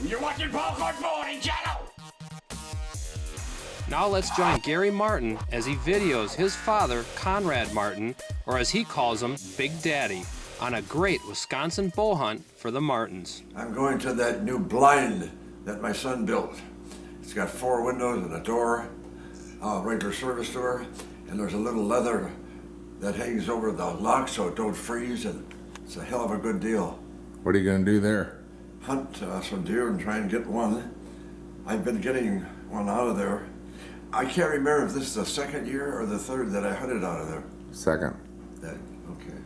You're watching Paul Cornbone and Jello! Now let's join Gary Martin as he videos his father, Conrad Martin, or as he calls him, Big Daddy, on a great Wisconsin bow hunt for the Martins. I'm going to that new blind that my son built. It's got 4 windows and a door, a regular service door, and there's a little leather that hangs over the lock so it don't freeze, and it's a hell of a good deal. What are you gonna do there? Hunt some deer and try and get one. I've been getting one out of there. I can't remember if this is the 2nd year or the 3rd that I hunted out of there. 2nd. Okay.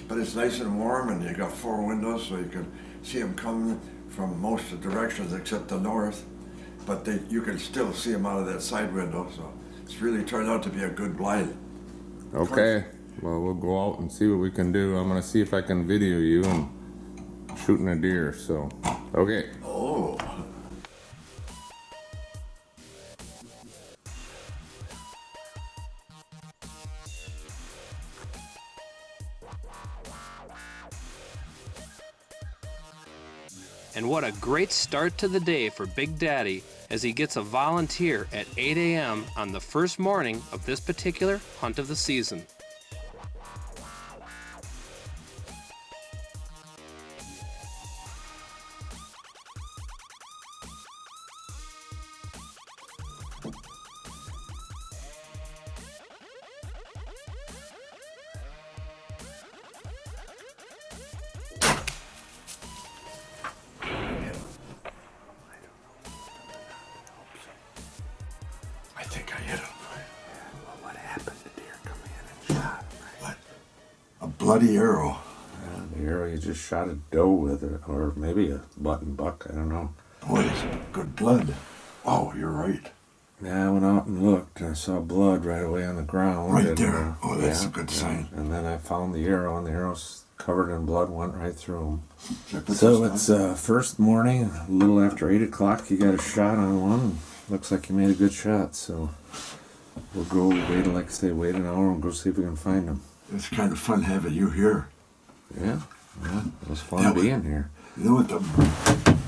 But it's nice and warm, and you got 4 windows, so you can see them coming from most directions except the north. But you can still see them out of that side window, so it's really turned out to be a good blind. Okay. Well, we'll go out and see what we can do. I'm gonna see if I can video you and shooting a deer. So, okay. Oh. And what a great start to the day for Big Daddy as he gets a volunteer at 8 a.m. on the first morning of this particular hunt of the season. I think I hit him. Well, what happened? The deer come in and shot. What? A bloody arrow. Yeah, the arrow you just shot a doe with, or maybe a button buck. I don't know. Boy, it's good blood. Oh, you're right. Yeah, I went out and looked, and I saw blood right away on the ground. Right and, there. Oh, that's yeah, a good sign. And then I found the arrow, and the arrow's covered in blood, went right through him. So So it's first morning, a little after 8 o'clock. You got a shot on one. Looks like you made a good shot, so we'll go wait, like I say, wait an hour and go see if we can find him. It's kind of fun having you here. Yeah, it was fun being here. You know what the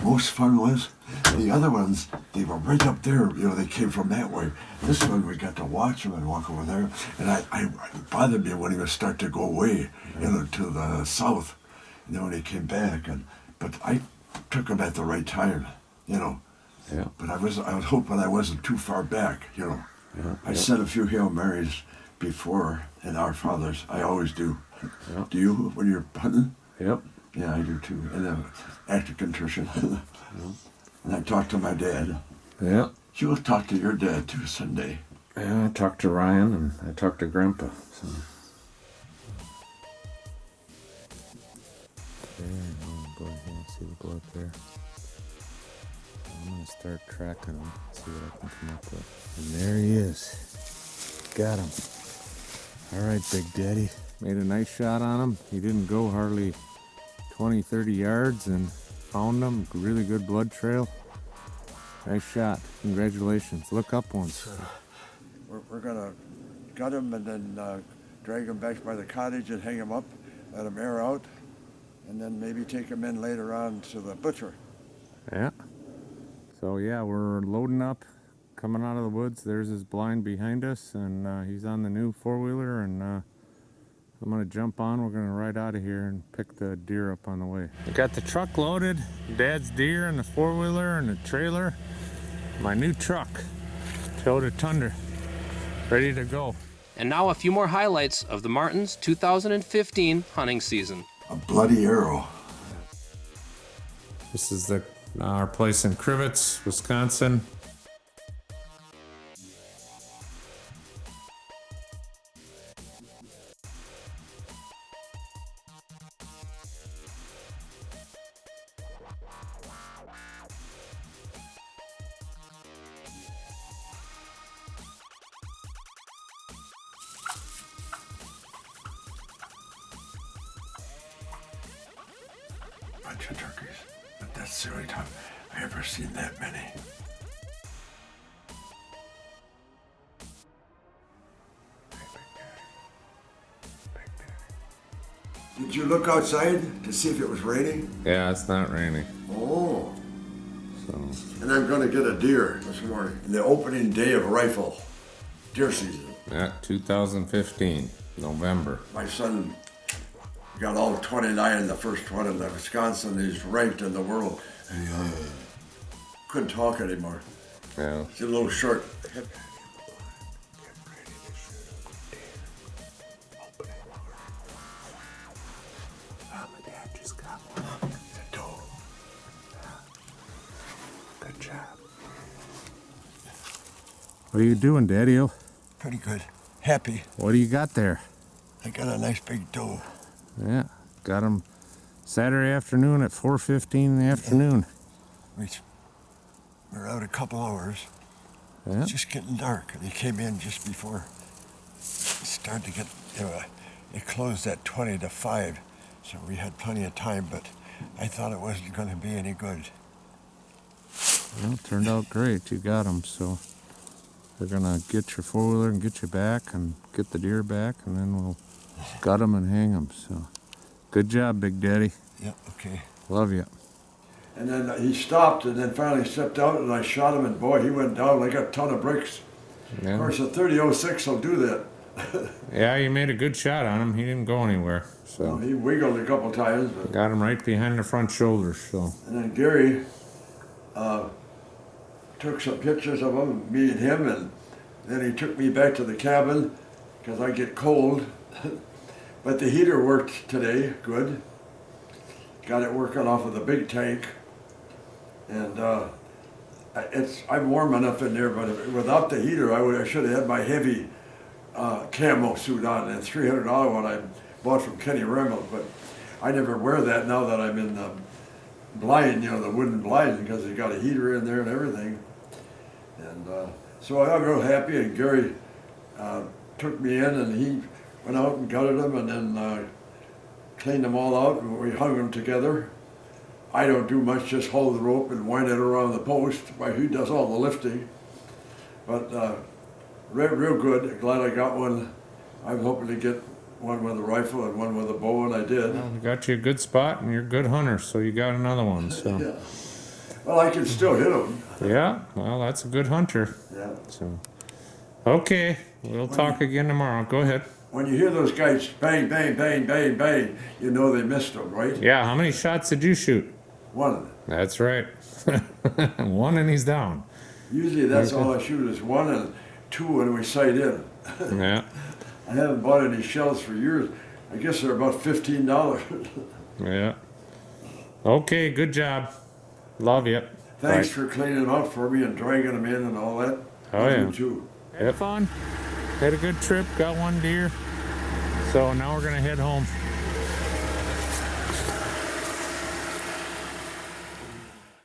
most fun was? The other ones, they were right up there. You know, they came from that way. This one, we got to watch them and walk over there. And it bothered me when he would start to go away, you know, to the south. And then when he came back, but I took him at the right time, you know. Yeah. But I was hoping I wasn't too far back, you know. Yeah, I said a few Hail Marys before in Our Fathers. I always do. Yeah. Do you when you're hunting? Yep. Yeah, I do too. And act of contrition. And I talked to my dad. Yeah. You will talk to your dad too someday. Yeah, I talked to Ryan and I talked to Grandpa. So. There, go ahead and see the blood there. I'm gonna start tracking him, see what I can come up with. And there he is. Got him. All right, Big Daddy. Made a nice shot on him. He didn't go hardly 20, 30 yards and found him. Really good blood trail. Nice shot. Congratulations. Look up once. We're gonna gut him and then drag him back by the cottage and hang him up, let him air out, and then maybe take him in later on to the butcher. Yeah. So yeah, we're loading up, coming out of the woods. There's his blind behind us, and he's on the new 4-wheeler, and I'm gonna jump on. We're gonna ride out of here and pick the deer up on the way. We got the truck loaded, Dad's deer and the 4-wheeler and the trailer. My new truck, Toyota Tundra, ready to go. And now a few more highlights of the Martins' 2015 hunting season. A bloody arrow. This is our place in Crivets, Wisconsin. Bunch of turkeys. But that's the only time I ever seen that many. Did you look outside to see if it was raining? Yeah, it's not raining. Oh, So, And I'm going to get a deer this morning. The opening day of rifle deer season. yeah, 2015, November. My son got all 29 in the first one in the Wisconsin. He's ranked in the world. And he couldn't talk anymore. Yeah. He's a little short. Good job. What are you doing, Daddy-o? Pretty good. Happy. What do you got there? I got a nice big doe. Yeah, got him Saturday afternoon at 4:15 in the afternoon. We're out a couple hours. Yeah. It's just getting dark. And he came in just before it started to get, it closed at 20 to 5. So we had plenty of time, but I thought it wasn't going to be any good. Well, it turned out great. You got him, so we're gonna get your four-wheeler and get you back and get the deer back, and then we'll gut him and hang him. So, good job, Big Daddy. Yeah, okay. Love you. And then he stopped and then finally stepped out and I shot him and boy, he went down like a ton of bricks. Yeah. Of course, a 30-06 will do that. Yeah, you made a good shot on him. He didn't go anywhere. So He wiggled a couple times. But, got him right behind the front shoulders. So and then Gary took some pictures of him, me and him, and then he took me back to the cabin because I get cold. But the heater worked today, good. Got it working off of the big tank. And I'm warm enough in there, but without the heater, I should have had my heavy camo suit on, and $300 one I bought from Kenny Remmel, but I never wear that now that I'm in the blind, the wooden blind, because they got a heater in there and everything. And so I'm real happy, and Gary took me in, and he went out and gutted them, and then cleaned them all out, and we hung them together. I don't do much, just hold the rope and wind it around the post. He does all the lifting. But real good. Glad I got one. I'm hoping to get one with a rifle and one with a bow, and I did. well, we got you a good spot, and you're a good hunter, so you got another one. So Yeah. Well, I can still hit them. yeah, well, that's a good hunter. Yeah. So okay, we'll talk again tomorrow. Go ahead. When you hear those guys bang, bang, bang, bang, bang, you know they missed them, right? Yeah, how many shots did you shoot? One. That's right. One and he's down. Usually that's all I shoot is 1 and 2 when we sight in. Yeah. I haven't bought any shells for years. I guess they're about $15. Yeah. Okay, good job. Love you. Thanks Bye. for cleaning them out for me and dragging them in and all that. Oh, Love yeah. you too. Had fun. Had a good trip. Got one deer. So now we're gonna head home.